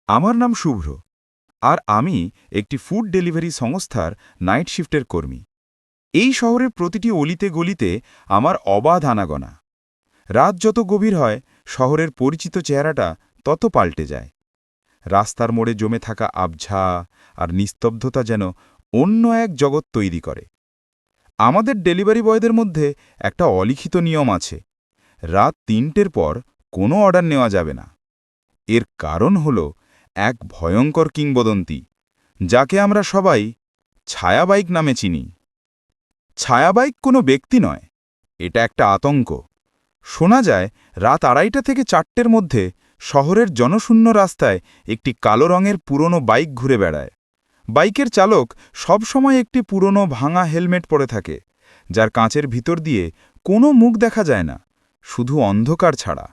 আমার নাম শুভ্র, আর আমি একটি ফুড ডেলিভারি সংস্থার নাইট শিফটের কর্মী। এই শহরের প্রতিটি অলিতে গলিতে আমার অবাধ আনাগোনা। রাত যত গভীর হয়, শহরের পরিচিত চেহারাটা তত পাল্টে যায়। রাস্তার মোড়ে জমে থাকা আবঝা আর নিস্তব্ধতা যেন অন্য এক জগৎ তৈরি করে। আমাদের ডেলিভারি বয়দের মধ্যে একটা অলিখিত নিয়ম আছে: রাত ৩টের পর কোনো অর্ডার নেওয়া যাবে না। এর কারণ হল এক ভয়ঙ্কর কিংবদন্তি, যাকে আমরা সবাই ছায়াবাইক নামে চিনি। ছায়াবাইক কোনো ব্যক্তি নয়, এটা একটা আতঙ্ক। শোনা যায় রাত ২:৩০ থেকে ৪টের মধ্যে শহরের জনশূন্য রাস্তায় একটি কালো রঙের পুরনো বাইক ঘুরে বেড়ায়। বাইকের চালক সবসময় একটি পুরনো ভাঙা হেলমেট পরে থাকে, যার কাঁচের ভিতর দিয়ে কোনো মুখ দেখা যায় না, শুধু অন্ধকার ছাড়া।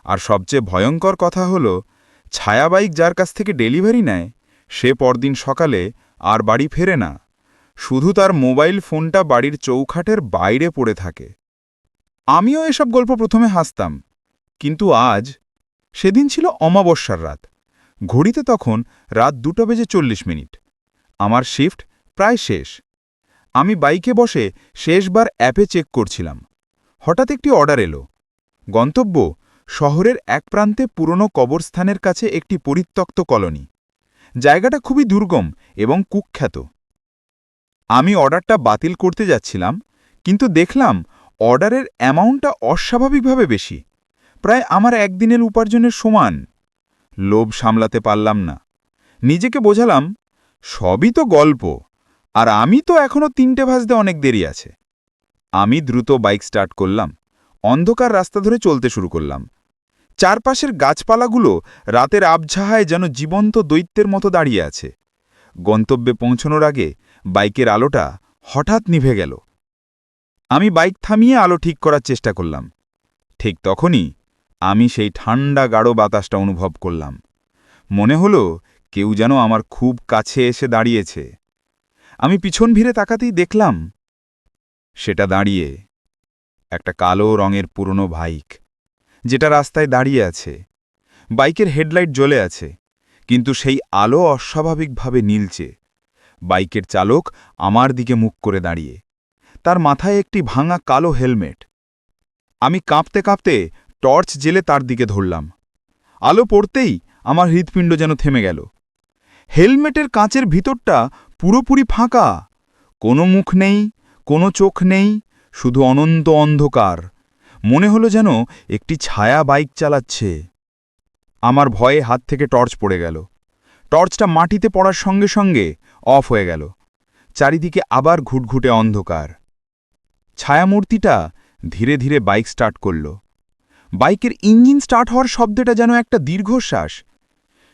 আর সবচেয়ে ভয়ঙ্কর কথা হল, ছায়াবাইক যার কাছ থেকে ডেলিভারি নেয়, সে পরদিন সকালে আর বাড়ি ফেরে না। শুধু তার মোবাইল ফোনটা বাড়ির চৌখাটের বাইরে পড়ে থাকে। আমিও এসব গল্প প্রথমে হাসতাম, কিন্তু আজ, সেদিন ছিল অমাবস্যার রাত। ঘড়িতে তখন রাত ২:৪০। আমার শিফট প্রায় শেষ। আমি বাইকে বসে শেষবার অ্যাপে চেক করছিলাম। হঠাৎ একটি অর্ডার এলো। গন্তব্য শহরের এক প্রান্তে পুরনো কবরস্থানের কাছে একটি পরিত্যক্ত কলোনি। জায়গাটা খুবই দুর্গম এবং কুখ্যাত। আমি অর্ডারটা বাতিল করতে যাচ্ছিলাম, কিন্তু দেখলাম অর্ডারের অ্যামাউন্টটা অস্বাভাবিকভাবে বেশি, প্রায় আমার একদিনের উপার্জনের সমান। লোভ সামলাতে পারলাম না। নিজেকে বোঝালাম, সবই তো গল্প, আর আমি তো এখনও ৩টে বাজতে অনেক দেরি আছে। আমি দ্রুত বাইক স্টার্ট করলাম, অন্ধকার রাস্তা ধরে চলতে শুরু করলাম। চারপাশের গাছপালাগুলো রাতের আবঝাহায় যেন জীবন্ত দৈত্যের মতো দাঁড়িয়ে আছে। গন্তব্যে পৌঁছানোর আগে বাইকের আলোটা হঠাৎ নিভে গেল। আমি বাইক থামিয়ে আলো ঠিক করার চেষ্টা করলাম। ঠিক তখনই আমি সেই ঠান্ডা গাঢ় বাতাসটা অনুভব করলাম। মনে হলো কেউ যেন আমার খুব কাছে এসে দাঁড়িয়েছে। আমি পিছন ফিরে তাকাতেই দেখলাম, সেটা দাঁড়িয়ে একটা কালো রঙের পুরনো বাইক, যেটা রাস্তায় দাঁড়িয়ে আছে। বাইকের হেডলাইট জ্বলে আছে, কিন্তু সেই আলো অস্বাভাবিকভাবে নীলচে। বাইকের চালক আমার দিকে মুখ করে দাঁড়িয়ে, তার মাথায় একটি ভাঙা কালো হেলমেট। আমি কাঁপতে কাঁপতে টর্চ জেলে তার দিকে ধরলাম। আলো পড়তেই আমার হৃৎপিণ্ড যেন থেমে গেল। হেলমেটের কাঁচের ভিতরটা পুরোপুরি ফাঁকা, কোনো মুখ নেই, কোনো চোখ নেই, শুধু অনন্ত অন্ধকার। মনে হলো যেন একটি ছায়া বাইক চালাচ্ছে। আমার ভয়ে হাত থেকে টর্চ পড়ে গেল। টর্চটা মাটিতে পড়ার সঙ্গে সঙ্গে অফ হয়ে গেল। চারিদিকে আবার ঘুটঘুটে অন্ধকার। ছায়ামূর্তিটা ধীরে ধীরে বাইক স্টার্ট করল। বাইকের ইঞ্জিন স্টার্ট হওয়ার শব্দটা যেন একটা দীর্ঘশ্বাস।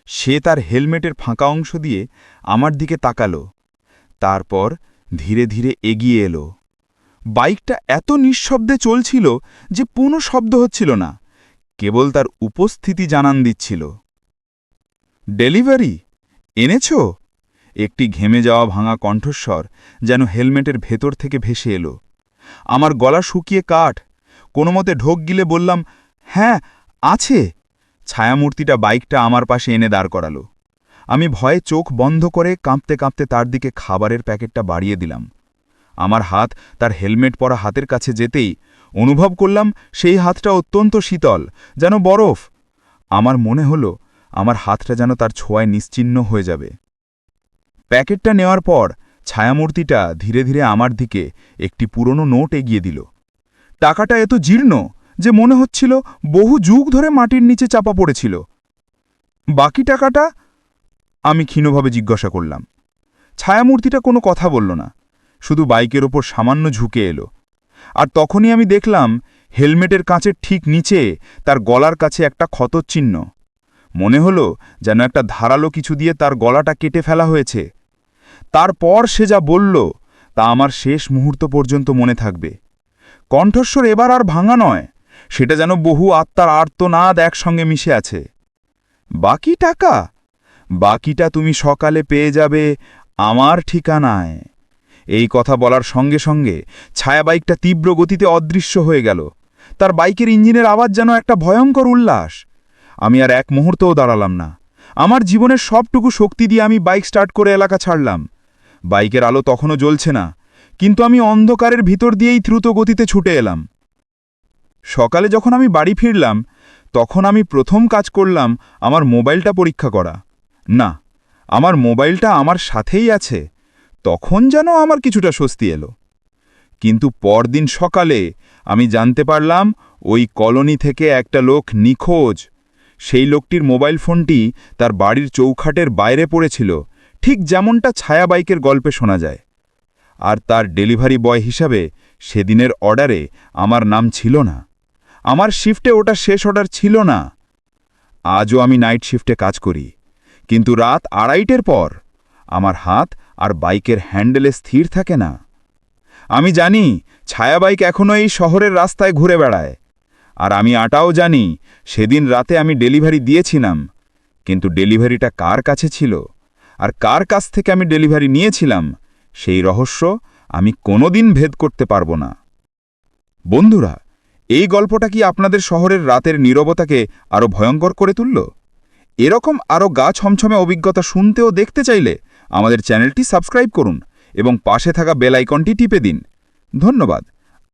সে তার হেলমেটের ফাঁকা অংশ দিয়ে আমার দিকে তাকালো, তারপর ধীরে ধীরে এগিয়ে এলো। বাইকটা এত নিঃশব্দে চলছিল যে কোনো শব্দ হচ্ছিল না, কেবল তার উপস্থিতি জানান দিচ্ছিল। ডেলিভারি এনেছ? একটি ঘেমে যাওয়া ভাঙা কণ্ঠস্বর যেন হেলমেটের ভেতর থেকে ভেসে এলো। আমার গলা শুকিয়ে কাঠ। কোনো মতে ঢোক গিলে বললাম, হ্যাঁ, আছে। ছায়ামূর্তিটা বাইকটা আমার পাশে এনে দাঁড় করালো। আমি ভয়ে চোখ বন্ধ করে কাঁপতে কাঁপতে তার দিকে খাবারের প্যাকেটটা বাড়িয়ে দিলাম। আমার হাত তার হেলমেট পরা হাতের কাছে যেতেই অনুভব করলাম সেই হাতটা অত্যন্ত শীতল, যেন বরফ। আমার মনে হলো আমার হাতটা যেন তার ছোঁয়ায় নিশ্চিহ্ন হয়ে যাবে। প্যাকেটটা নেওয়ার পর ছায়ামূর্তিটা ধীরে ধীরে আমার দিকে একটি পুরনো নোট এগিয়ে দিল। টাকাটা এত জীর্ণ যে মনে হচ্ছিল বহু যুগ ধরে মাটির নিচে চাপা পড়েছিল। বাকি টাকাটা? আমি ক্ষীণভাবে জিজ্ঞাসা করলাম। ছায়ামূর্তিটা কোনো কথা বলল না, শুধু বাইকের ওপর সামান্য ঝুঁকে এলো। আর তখনই আমি দেখলাম হেলমেটের কাঁচের ঠিক নিচে তার গলার কাছে একটা ক্ষতর চিহ্ন। মনে হলো যেন একটা ধারালো কিছু দিয়ে তার গলাটা কেটে ফেলা হয়েছে। তারপর সে যা বলল তা আমার শেষ মুহূর্ত পর্যন্ত মনে থাকবে। কণ্ঠস্বর এবার আর ভাঙা নয়, সেটা যেন বহু আত্মার আর্তনাদ একসঙ্গে মিশে আছে। বাকি টাকা? বাকিটা তুমি সকালে পেয়ে যাবে আমার ঠিকানায়। এই কথা বলার সঙ্গে সঙ্গে ছায়াবাইকটা তীব্র গতিতে অদৃশ্য হয়ে গেল। তার বাইকের ইঞ্জিনের আওয়াজ যেন একটা ভয়ঙ্কর উল্লাস। আমি আর এক মুহূর্তও দাঁড়ালাম না। আমার জীবনের সবটুকু শক্তি দিয়ে আমি বাইক স্টার্ট করে এলাকা ছাড়লাম। বাইকের আলো তখনও জ্বলছে না, কিন্তু আমি অন্ধকারের ভিতর দিয়েই দ্রুত গতিতে ছুটে এলাম। সকালে যখন আমি বাড়ি ফিরলাম, তখন আমি প্রথম কাজ করলাম আমার মোবাইলটা পরীক্ষা করা। না, আমার মোবাইলটা আমার সাথেই আছে। তখন যেন আমার কিছুটা স্বস্তি এলো। কিন্তু পরদিন সকালে আমি জানতে পারলাম ওই কলোনি থেকে একটা লোক নিখোঁজ। সেই লোকটির মোবাইল ফোনটি তার বাড়ির চৌখাটের বাইরে পড়েছিল, ঠিক যেমনটা ছায়া বাইকের গল্পে শোনা যায়। আর তার ডেলিভারি বয় হিসাবে সেদিনের অর্ডারে আমার নাম ছিল না। আমার শিফটে ওটা শেষ অর্ডার ছিল না। আজও আমি নাইট শিফটে কাজ করি, কিন্তু রাত 2:30টার পর আমার হাত আর বাইকের হ্যান্ডেলে স্থির থাকে না। আমি জানি ছায়া বাইক এখনও এই শহরের রাস্তায় ঘুরে বেড়ায়। আর আমি আটাও জানি সেদিন রাতে আমি ডেলিভারি দিয়েছিলাম, কিন্তু ডেলিভারিটা কার কাছে ছিল আর কার কাছ থেকে আমি ডেলিভারি নিয়েছিলাম, সেই রহস্য আমি কোনোদিন ভেদ করতে পারব না। বন্ধুরা, এই গল্পটা কি আপনাদের শহরের রাতের নীরবতাকে আরও ভয়ঙ্কর করে তুলল? এরকম আরও গা ছমছমে অভিজ্ঞতা শুনতে ও দেখতে চাইলে আমাদের চ্যানেলটি সাবস্ক্রাইব করুন এবং পাশে থাকা বেল আইকনটি টিপে দিন। ধন্যবাদ।